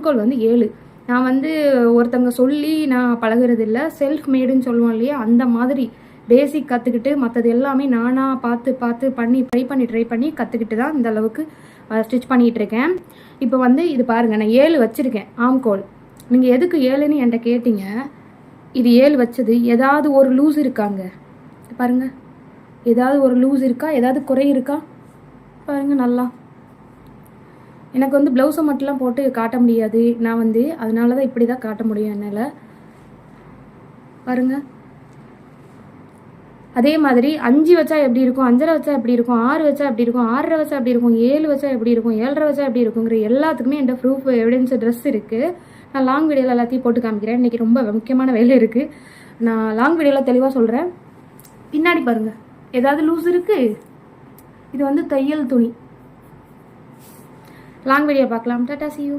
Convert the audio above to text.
ஆம்கோல் வந்து 7. நான் வந்து ஒருத்தவங்க சொல்லி நான் பழகிறது இல்லை, செல்ஃப் மேடுன்னு சொல்லுவோம் இல்லையா, அந்த மாதிரி பேசிக் கற்றுக்கிட்டு மற்றது எல்லாமே நானாக பார்த்து ட்ரை பண்ணி கற்றுக்கிட்டு தான் இந்த அளவுக்கு ஸ்டிச் பண்ணிகிட்ருக்கேன். இப்போ வந்து இது பாருங்கள், நான் 7 வச்சுருக்கேன் ஆம்கோல். நீங்கள் எதுக்கு 7ன்னு என்கிட்ட கேட்டீங்க. இது 7 வச்சது ஏதாவது ஒரு லூஸ் இருக்காங்க பாருங்கள், ஏதாவது ஒரு லூஸ் இருக்கா, ஏதாவது குறை இருக்கா பாருங்கள். நல்லா எனக்கு வந்து ப்ளவுஸை மட்டும்லாம் போட்டு காட்ட முடியாது, நான் வந்து அதனால தான் இப்படி தான் காட்ட முடியும் என்னால். பாருங்கள், அதே மாதிரி 5 வச்சா எப்படி இருக்கும், 5.5 வச்சா எப்படி இருக்கும், 6 வச்சா எப்படி இருக்கும், 6.5 வச்சா எப்படி இருக்கும், 7 வச்சா எப்படி இருக்கும், 7.5 வச்சா எப்படி இருக்குங்கிற எல்லாத்துக்குமே என்கிட்ட ப்ரூஃப் எவிடன்ஸ் ட்ரெஸ் இருக்குது. நான் லாங் வீடியோவில் எல்லாத்தையும் போட்டு காமிக்கிறேன். இன்றைக்கி ரொம்ப முக்கியமான வேலை இருக்குது, நான் லாங் வீடியோவில் தெளிவாக சொல்கிறேன். பின்னாடி பாருங்கள், ஏதாவது லூஸ் இருக்குது. இது வந்து தையல் துணி. லாங் வீடியோ பார்க்கலாம். Tata, see you.